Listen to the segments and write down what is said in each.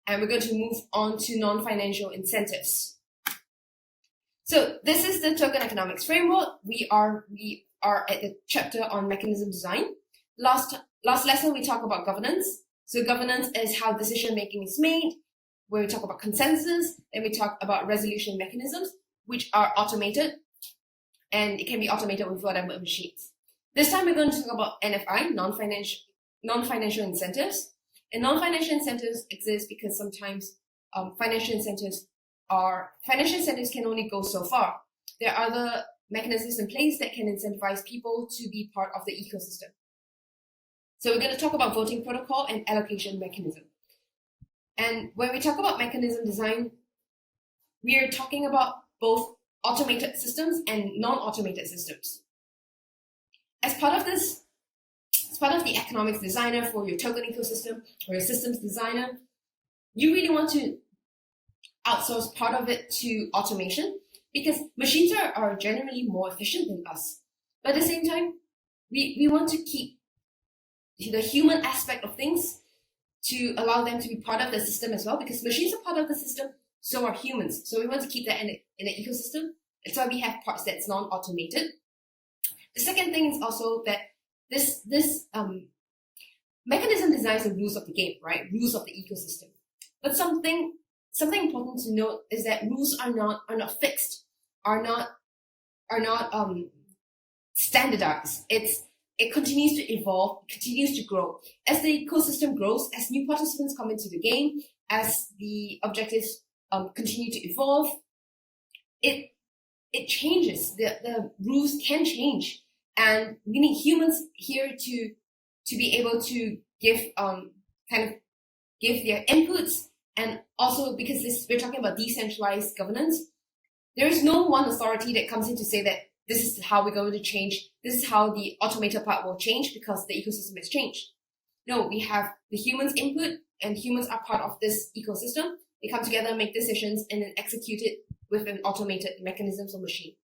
and we're going to move on to non-financial incentives. So this is the token economics framework. We are at the chapter on mechanism design. Last lesson we talked about governance. So governance is how decision making is made, where we talk about consensus, then we talk about resolution mechanisms, which are automated, and it can be automated with whatever machines. This time we're going to talk about NFI, non-financial incentives. And non-financial incentives exist because sometimes financial incentives can only go so far. There are other mechanisms in place that can incentivize people to be part of the ecosystem. So we're going to talk about voting protocol and allocation mechanism. And when we talk about mechanism design, we are talking about both automated systems and non-automated systems. As part of this, as part of the economics designer for your token ecosystem or your systems designer, you really want to outsource part of it to automation because machines are generally more efficient than us. But at the same time, we want to keep the human aspect of things to allow them to be part of the system as well, because machines are part of the system, so are humans. So we want to keep that in the ecosystem. That's why we have parts that's non-automated. The second thing is also that this mechanism designs the rules of the game, right? Rules of the ecosystem. But something important to note is that rules are not fixed, are not standardized. It continues to evolve, continues to grow. As the ecosystem grows, as new participants come into the game, as the objectives continue to evolve, it changes. The rules can change. And we need humans here to be able to give their inputs, and also because we're talking about decentralized governance, there is no one authority that comes in to say that this is how we're going to change, this is how the automated part will change because the ecosystem has changed. No, we have the humans' input, and humans are part of this ecosystem. They come together, make decisions, and then execute it with an automated mechanisms or machine.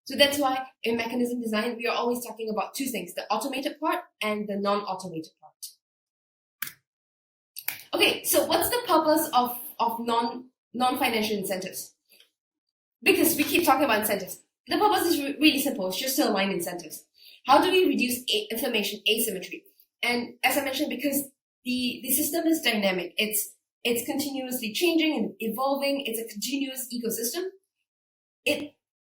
So that's why in mechanism design, we are always talking about two things, the automated part and the non-automated part. Okay, so what's the purpose of non-financial incentives? Because we keep talking about incentives. The purpose is really simple. It's just to align incentives. How do we reduce information asymmetry? And as I mentioned, because the system is dynamic, it's continuously changing and evolving. It's a continuous ecosystem.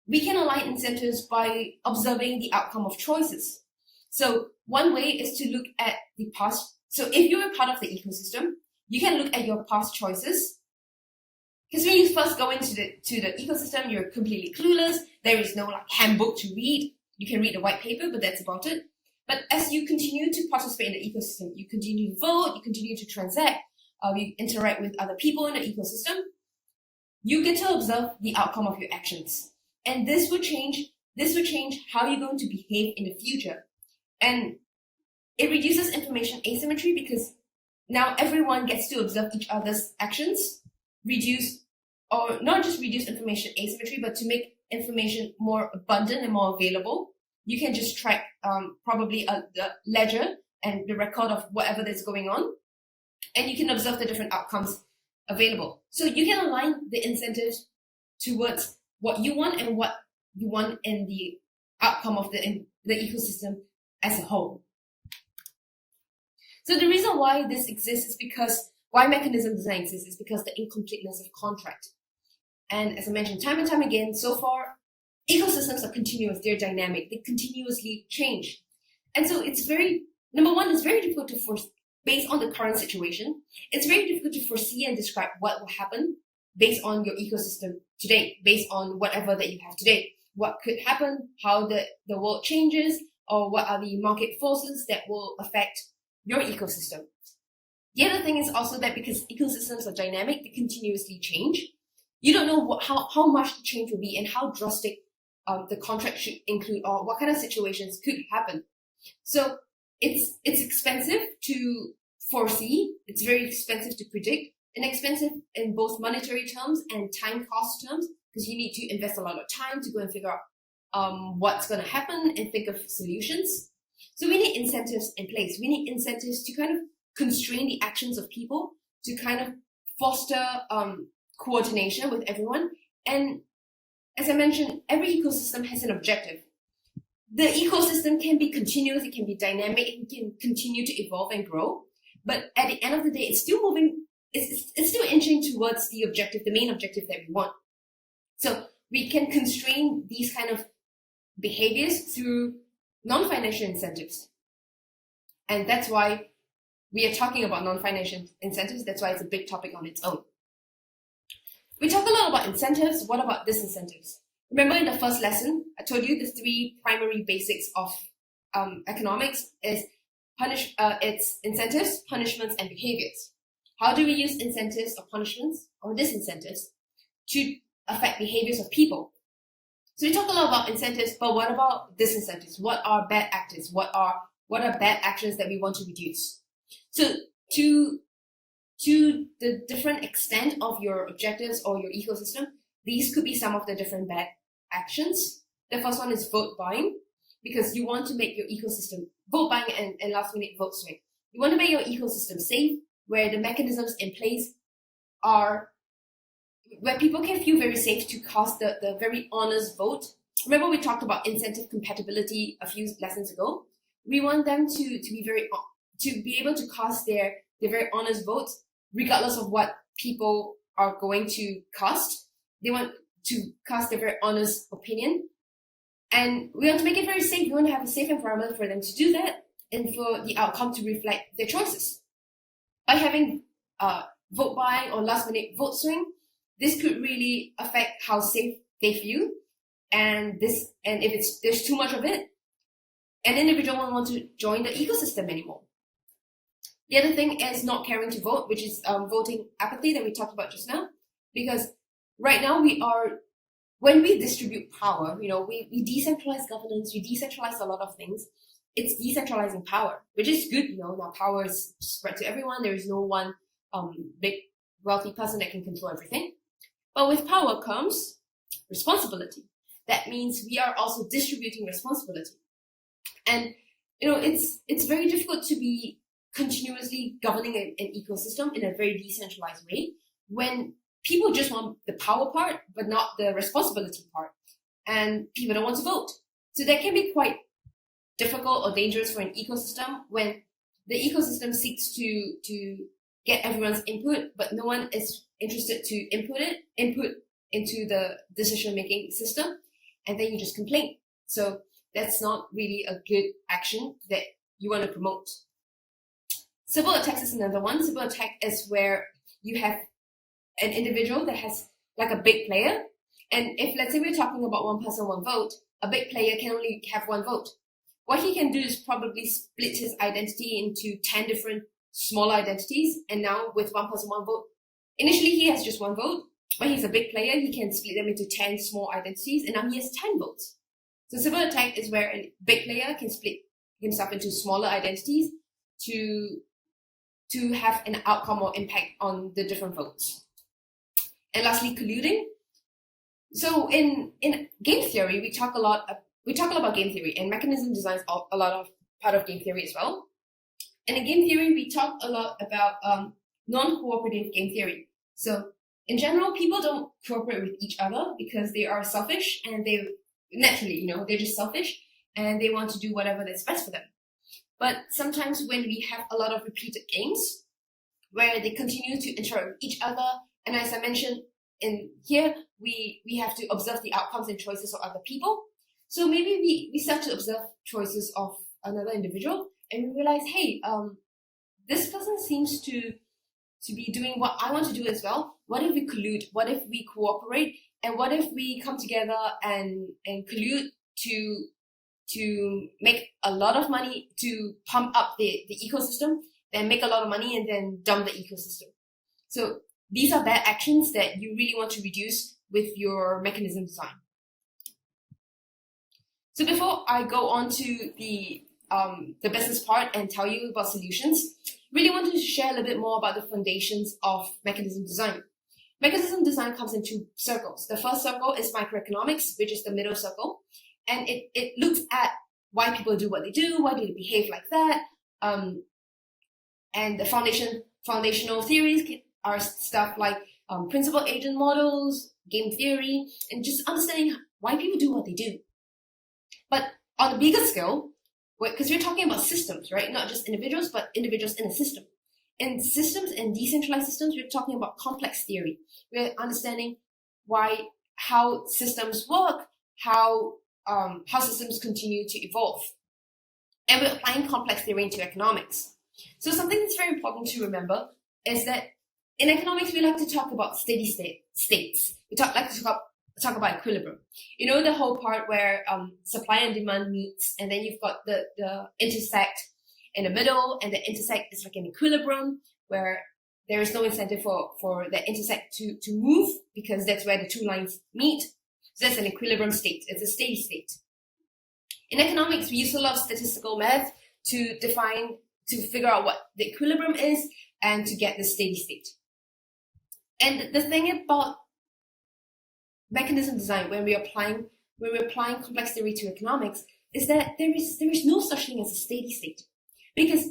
We can align incentives by observing the outcome of choices. So one way is to look at the past. So if you're a part of the ecosystem, you can look at your past choices. Because when you first go into the ecosystem, you're completely clueless. There is no handbook to read. You can read the white paper, but that's about it. But as you continue to participate in the ecosystem, you continue to vote, you continue to transact, you interact with other people in the ecosystem, you get to observe the outcome of your actions. And this will change how you're going to behave in the future. And it reduces information asymmetry because now everyone gets to observe each other's actions, not just reduce information asymmetry, but to make information more abundant and more available. You can just track probably the ledger and the record of whatever that's going on, and you can observe the different outcomes available. So you can align the incentives towards what you want and what you want in the outcome of the ecosystem as a whole. So the reason why this exists is because why mechanism design exists is because the incompleteness of contract. And as I mentioned time and time again, so far, ecosystems are continuous, they're dynamic, they continuously change. And so number one, it's very difficult to foresee, based on the current situation, it's very difficult to foresee and describe what will happen based on your ecosystem today, based on whatever that you have today. What could happen, how the world changes, or what are the market forces that will affect your ecosystem. The other thing is also that because ecosystems are dynamic, they continuously change. You don't know how much the change will be and how drastic the contract should include, or what kind of situations could happen. So it's expensive to foresee. It's very expensive to predict, and expensive in both monetary terms and time cost terms, because you need to invest a lot of time to go and figure out what's going to happen and think of solutions. So we need incentives in place. We need incentives to kind of constrain the actions of people, to kind of foster coordination with everyone. And as I mentioned, every ecosystem has an objective. The ecosystem can be continuous, it can be dynamic, it can continue to evolve and grow. But at the end of the day, it's still moving, it's still inching towards the objective, the main objective that we want. So we can constrain these kind of behaviors through non-financial incentives. And that's why we are talking about non-financial incentives. That's why it's a big topic on its own. We talk a lot about incentives. What about disincentives? Remember in the first lesson, I told you the three primary basics of economics is it's incentives, punishments, and behaviors. How do we use incentives or punishments or disincentives to affect behaviors of people? So we talk a lot about incentives, but what about disincentives? What are bad actors? What are bad actions that we want to reduce? So to the different extent of your objectives or your ecosystem, these could be some of the different bad actions. The first one is vote buying, because you want to make your ecosystem, vote buying and last minute vote swing. You want to make your ecosystem safe, where the mechanisms in place are, where people can feel very safe to cast the very honest vote. Remember we talked about incentive compatibility a few lessons ago? We want them to be able to cast their very honest votes, regardless of what people are going to cast. They want to cast their very honest opinion. And we want to make it very safe. We want to have a safe environment for them to do that and for the outcome to reflect their choices. By having vote buying or last minute vote swing, this could really affect how safe they feel. And if there's too much of it, an individual won't want to join the ecosystem anymore. The other thing is not caring to vote, which is voting apathy that we talked about just now. Because right now when we distribute power, we decentralize governance, we decentralize a lot of things. It's decentralizing power, which is good. Now power is spread to everyone. There is no one big wealthy person that can control everything. But with power comes responsibility. That means we are also distributing responsibility. And it's very difficult to be continuously governing an ecosystem in a very decentralized way when people just want the power part but not the responsibility part, and people don't want to vote. So that can be quite difficult or dangerous for an ecosystem when the ecosystem seeks to get everyone's input, but no one is interested to input into the decision-making system, and then you just complain. So that's not really a good action that you want to promote. Civil attacks is another one. Civil attack is where you have an individual that has like a big player. And if, let's say we're talking about one person, one vote, a big player can only have one vote. What he can do is probably split his identity into 10 different smaller identities. And now with one person, one vote, initially he has just one vote, but he's a big player. He can split them into 10 small identities, and now he has 10 votes. So civil attack is where a big player can split himself into smaller identities to have an outcome or impact on the different votes. And lastly, colluding. So in game theory, we talk a lot about game theory, and mechanism design is a lot of part of game theory as well. And in game theory, we talk a lot about non-cooperative game theory. So in general, people don't cooperate with each other because they are selfish, and they naturally, they're just selfish and they want to do whatever that's best for them. But sometimes when we have a lot of repeated games where they continue to interact with each other, and as I mentioned in here, we have to observe the outcomes and choices of other people. So maybe we start to observe choices of another individual, and we realize, hey, this person seems to be doing what I want to do as well. What if we collude? What if we cooperate? And what if we come together and collude to make a lot of money, to pump up the ecosystem, then make a lot of money and then dump the ecosystem? So these are bad actions that you really want to reduce with your mechanism design. So before I go on to the business part and tell you about solutions, really wanted to share a little bit more about the foundations of mechanism design. Mechanism design comes in two circles. The first circle is microeconomics, which is the middle circle. And it looks at why people do what they do, why do they behave like that. And the foundational theories are stuff like principal agent models, game theory, and just understanding why people do what they do. But on a bigger scale, because we're talking about systems, right? Not just individuals, but individuals in a system. In systems and decentralized systems, we're talking about complex theory. We're understanding how systems work, how systems continue to evolve. And we're applying complex theory into economics. So something that's very important to remember is that in economics, we like to talk about steady states. We like to talk about equilibrium. You know, the whole part where supply and demand meets, and then you've got the intersect in the middle, and the intersect is like an equilibrium where there is no incentive for the intersect to move, because that's where the two lines meet. So that's an equilibrium state. It's a steady state. In economics, we use a lot of statistical math to figure out what the equilibrium is and to get the steady state. And the thing about mechanism design when we're applying complex theory to economics is that there is no such thing as a steady state, because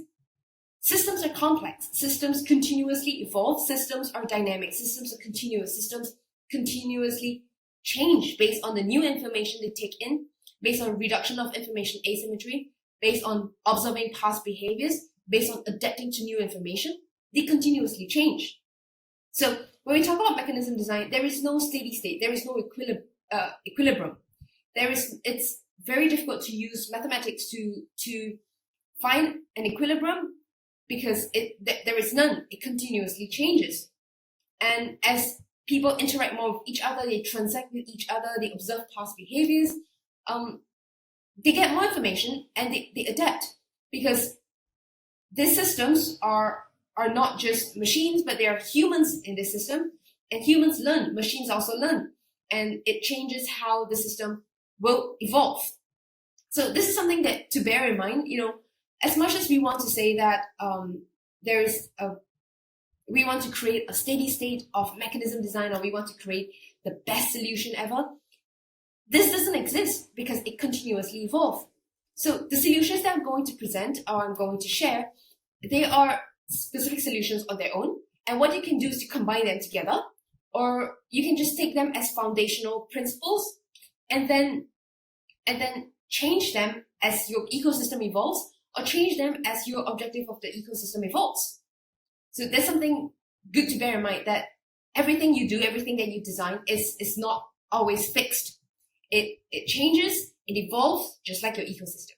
systems are complex, systems continuously evolve, systems are dynamic, systems are continuous, systems continuously change based on the new information they take in, based on reduction of information asymmetry, based on observing past behaviors, based on adapting to new information. They continuously change. So when we talk about mechanism design, there is no steady state. There is no equilibrium. It's very difficult to use mathematics to find an equilibrium, because there is none. It continuously changes. And as people interact more with each other, they transact with each other, they observe past behaviors, they get more information and they adapt, because these systems are not just machines, but they are humans in this system, and humans learn, machines also learn, and it changes how the system will evolve. So this is something that to bear in mind. You know, as much as we want to say that we want to create a steady state of mechanism design, or we want to create the best solution ever, this doesn't exist because it continuously evolves. So the solutions that I'm going to present or I'm going to share, they are specific solutions on their own. And what you can do is to combine them together, or you can just take them as foundational principles and then change them as your ecosystem evolves, or change them as your objective of the ecosystem evolves. So there's something good to bear in mind, that everything you do, everything that you design is not always fixed. It changes, it evolves, just like your ecosystem.